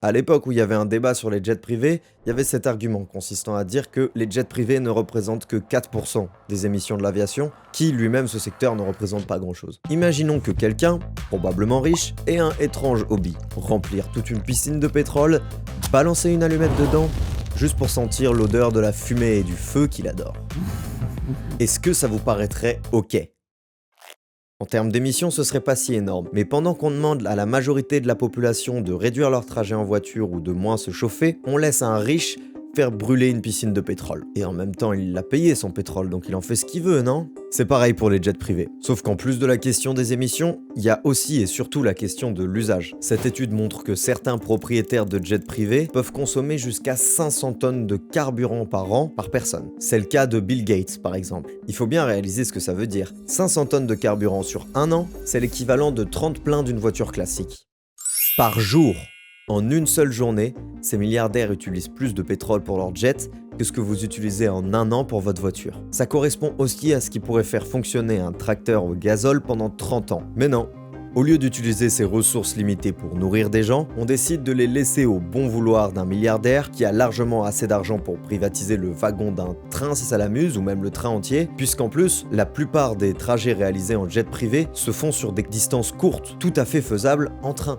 À l'époque où il y avait un débat sur les jets privés, il y avait cet argument consistant à dire que les jets privés ne représentent que 4% des émissions de l'aviation, qui lui-même ce secteur ne représente pas grand-chose. Imaginons que quelqu'un, probablement riche, ait un étrange hobby, remplir toute une piscine de pétrole, balancer une allumette dedans, juste pour sentir l'odeur de la fumée et du feu qu'il adore. Est-ce que ça vous paraîtrait ok ? En termes d'émissions, ce serait pas si énorme, mais pendant qu'on demande à la majorité de la population de réduire leur trajet en voiture ou de moins se chauffer, on laisse un riche faire brûler une piscine de pétrole. Et en même temps, il l'a payé son pétrole, donc il en fait ce qu'il veut, non ? C'est pareil pour les jets privés. Sauf qu'en plus de la question des émissions, il y a aussi et surtout la question de l'usage. Cette étude montre que certains propriétaires de jets privés peuvent consommer jusqu'à 500 tonnes de carburant par an par personne. C'est le cas de Bill Gates par exemple. Il faut bien réaliser ce que ça veut dire. 500 tonnes de carburant sur un an, c'est l'équivalent de 30 pleins d'une voiture classique. Par jour. En une seule journée, ces milliardaires utilisent plus de pétrole pour leur jet que ce que vous utilisez en un an pour votre voiture. Ça correspond aussi à ce qui pourrait faire fonctionner un tracteur au gazole pendant 30 ans. Mais non, au lieu d'utiliser ces ressources limitées pour nourrir des gens, on décide de les laisser au bon vouloir d'un milliardaire qui a largement assez d'argent pour privatiser le wagon d'un train si ça l'amuse, ou même le train entier, puisqu'en plus, la plupart des trajets réalisés en jet privé se font sur des distances courtes, tout à fait faisables en train.